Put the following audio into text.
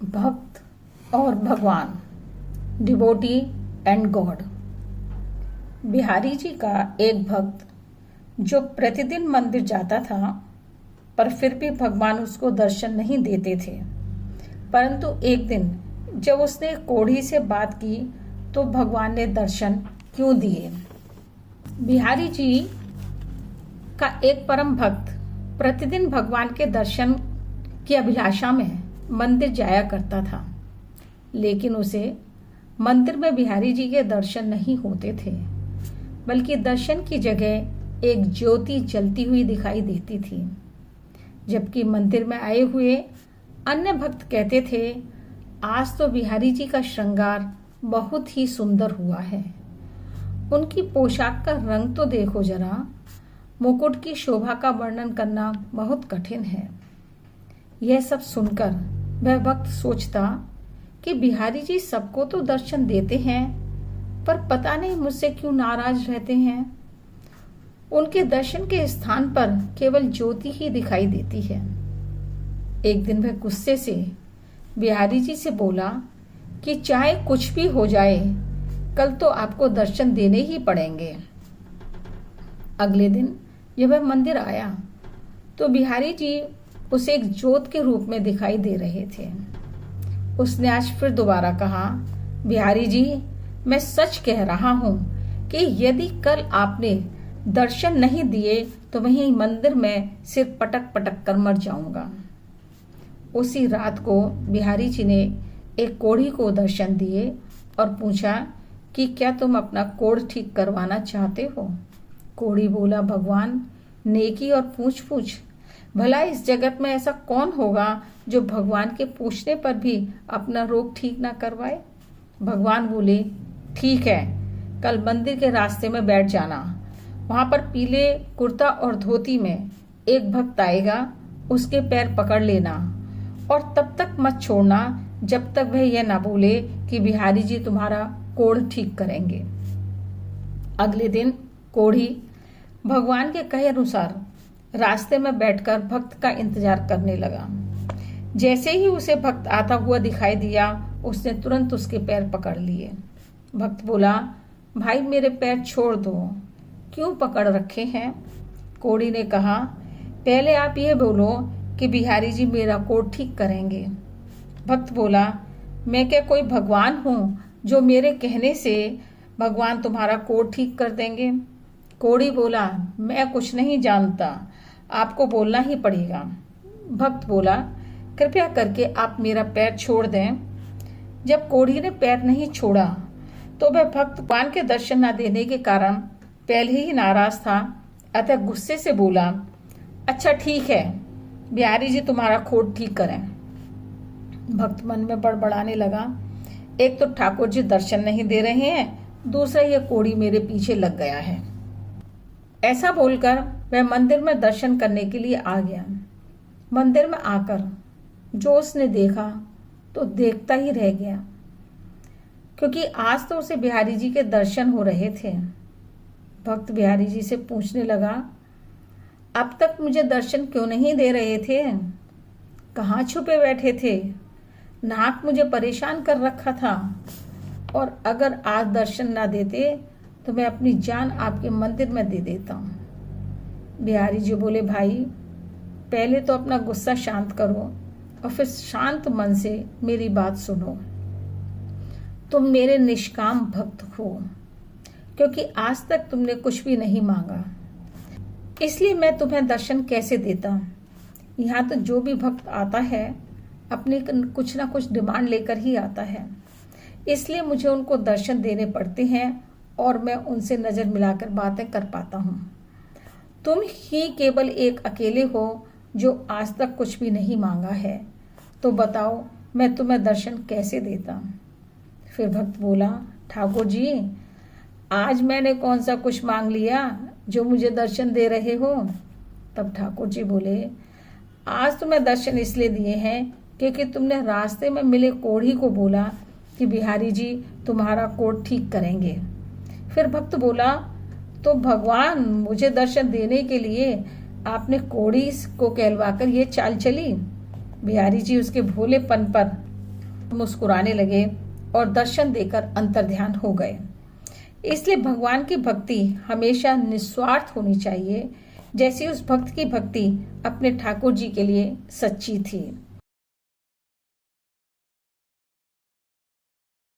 भक्त और भगवान, devotee and God. Bihari ji का एक भक्त जो प्रतिदिन मंदिर जाता था, पर फिर भी भगवान उसको दर्शन नहीं देते थे। परंतु एक दिन जब उसने कोढ़ी से बात की तो भगवान ने दर्शन क्यों दिए। बिहारी जी का एक परम भक्त प्रतिदिन भगवान के दर्शन की अभिलाषा में मंदिर जाया करता था, लेकिन उसे मंदिर में बिहारी जी के दर्शन नहीं होते थे, बल्कि दर्शन की जगह एक ज्योति जलती हुई दिखाई देती थी। जबकि मंदिर में आए हुए अन्य भक्त कहते थे, आज तो बिहारी जी का श्रृंगार बहुत ही सुंदर हुआ है। उनकी पोशाक का रंग तो देखो जरा, मुकुट की शोभा का वर्णन करना बहुत कठिन है। यह सब सुनकर वह भक्त सोचता कि बिहारी जी सबको तो दर्शन देते हैं, पर पता नहीं मुझसे क्यों नाराज रहते हैं। उनके दर्शन के स्थान पर केवल ज्योति ही दिखाई देती है। एक दिन वह गुस्से से बिहारी जी से बोला कि चाहे कुछ भी हो जाए, कल तो आपको दर्शन देने ही पड़ेंगे। अगले दिन जब वह मंदिर आया तो बिहारी जी उसे एक ज्योत के रूप में दिखाई दे रहे थे। उसने आज फिर दोबारा कहा, बिहारी जी, मैं सच कह रहा हूं कि यदि कल आपने दर्शन नहीं दिए तो वहीं मंदिर में सिर पटक पटक कर मर जाऊंगा। उसी रात को बिहारी जी ने एक कोढ़ी को दर्शन दिए और पूछा कि क्या तुम अपना कोढ़ ठीक करवाना चाहते हो। कोढ़ी बोला, भगवान, नेकी और पूछ पूछ, भला इस जगत में ऐसा कौन होगा जो भगवान के पूछने पर भी अपना रोग ठीक ना करवाए। भगवान बोले, ठीक है, कल मंदिर के रास्ते में बैठ जाना। वहां पर पीले कुर्ता और धोती में एक भक्त आएगा, उसके पैर पकड़ लेना और तब तक मत छोड़ना जब तक वह यह ना बोले कि बिहारी जी तुम्हारा कोढ़ ठीक करेंगे। अगले दिन कोढ़ी भगवान के कहे अनुसार रास्ते में बैठकर भक्त का इंतजार करने लगा। जैसे ही उसे भक्त आता हुआ दिखाई दिया, उसने तुरंत उसके पैर पकड़ लिए। भक्त बोला, भाई मेरे पैर छोड़ दो, क्यों पकड़ रखे हैं। कोढ़ी ने कहा, पहले आप ये बोलो कि बिहारी जी मेरा कोढ़ ठीक करेंगे। भक्त बोला, मैं क्या कोई भगवान हूं जो मेरे कहने से भगवान तुम्हारा कोढ़ ठीक कर देंगे। कोढ़ी बोला, मैं कुछ नहीं जानता, आपको बोलना ही पड़ेगा। भक्त बोला, कृपया करके आप मेरा पैर छोड़ दें। जब कोढ़ी ने पैर नहीं छोड़ा तो वह भक्त भगवान के दर्शन न देने के कारण पहले ही नाराज था, अतः गुस्से से बोला, अच्छा ठीक है, बिहारी जी तुम्हारा कोढ़ ठीक करें। भक्त मन में बड़बड़ाने लगा, एक तो ठाकुर जी दर्शन नहीं दे रहे हैं, दूसरा ये कोढ़ी मेरे पीछे लग गया है। ऐसा बोलकर वह मंदिर में दर्शन करने के लिए आ गया। मंदिर में आकर जो उसने देखा तो देखता ही रह गया, क्योंकि आज तो उसे बिहारी जी के दर्शन हो रहे थे। भक्त बिहारी जी से पूछने लगा, अब तक मुझे दर्शन क्यों नहीं दे रहे थे, कहाँ छुपे बैठे थे, नाक मुझे परेशान कर रखा था, और अगर आज दर्शन ना देते तो मैं अपनी जान आपके मंदिर में दे देता हूँ। बिहारी जी बोले, भाई पहले तो अपना गुस्सा शांत करो और फिर शांत मन से मेरी बात सुनो। तुम मेरे निष्काम भक्त हो, क्योंकि आज तक तुमने कुछ भी नहीं मांगा, इसलिए मैं तुम्हें दर्शन कैसे देता। यहाँ तो जो भी भक्त आता है अपने कुछ ना कुछ डिमांड लेकर ही आता है, इसलिए मुझे उनको दर्शन देने पड़ते हैं और मैं उनसे नजर मिलाकर बातें कर पाता हूँ। तुम ही केवल एक अकेले हो जो आज तक कुछ भी नहीं मांगा है, तो बताओ मैं तुम्हें दर्शन कैसे देता। फिर भक्त बोला, ठाकुर जी, आज मैंने कौन सा कुछ मांग लिया जो मुझे दर्शन दे रहे हो। तब ठाकुर जी बोले, आज तुम्हें दर्शन इसलिए दिए हैं क्योंकि तुमने रास्ते में मिले कोढ़ी को बोला कि बिहारी जी तुम्हारा कोढ़ ठीक करेंगे। फिर भक्त बोला, तो भगवान मुझे दर्शन देने के लिए आपने कोढ़ी को कहलवाकर ये चाल चली। बिहारी जी उसके भोलेपन पर मुस्कुराने लगे और दर्शन देकर अंतर्ध्यान हो गए। इसलिए भगवान की भक्ति हमेशा निस्वार्थ होनी चाहिए, जैसी उस भक्त की भक्ति अपने ठाकुर जी के लिए सच्ची थी।